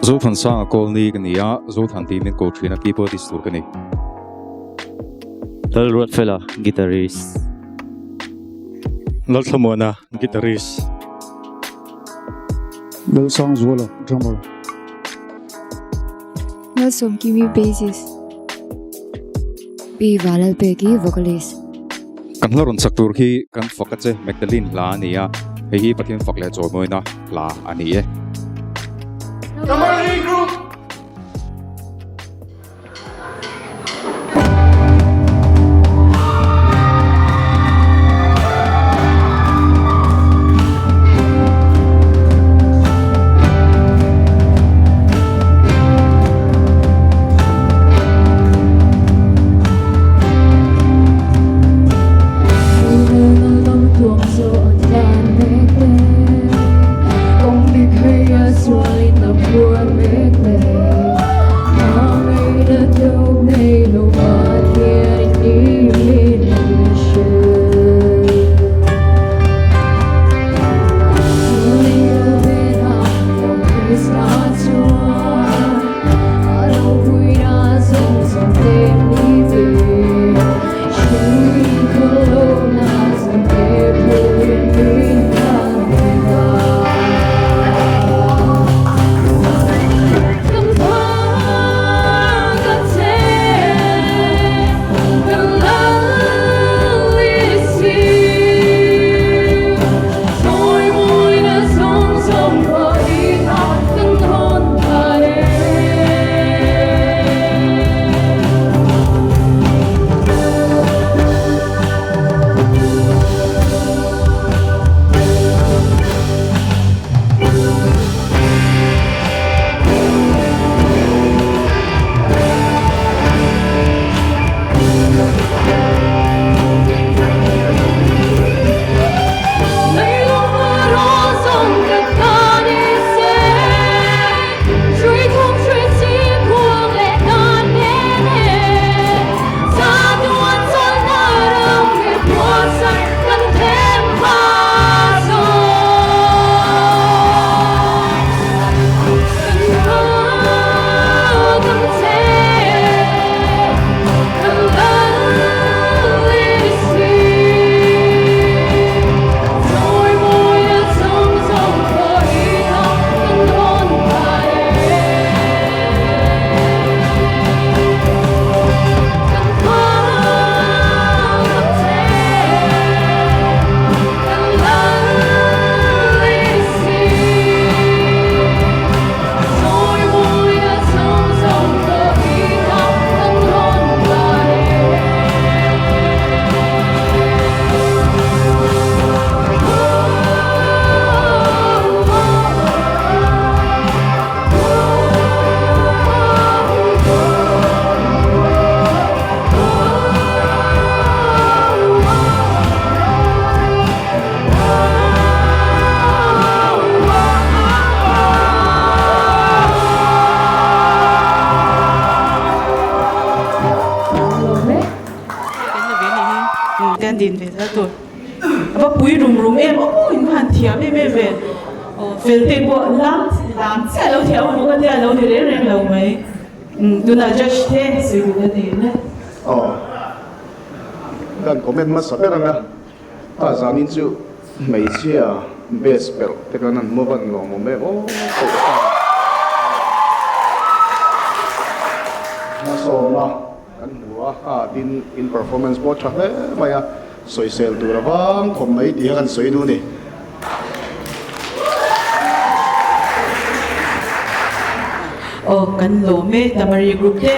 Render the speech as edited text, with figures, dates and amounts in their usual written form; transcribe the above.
Thawhtanni sang a colony kan nia Thawhtanni min ko thina keyboardist tur kan ni. Lal ruat fella guitarist. Lal thamona guitarist. Lal sang zuala drummer. Lal som kimi bassist. Pi valal peki vocalist. Kan hlarun saktur hi kan fokache Magdalene la ania. Hi pathian fakle chaw moina la ani e. Tamari Group. din ve ta to aba pui rum em o in han thia me me ve o fel te bo lam cha lo thia mo ka te lo ni re re lo mai tu na just te se ku ne ne Dan comment mas sabi nga ta zamin chu mai chia best pel te kanan mo ban lo mo me o na so na kan hua din in performance bo cha maya soi sel tu ra bang khom mai dia kan soi du ni o kan lo me Tamari Group te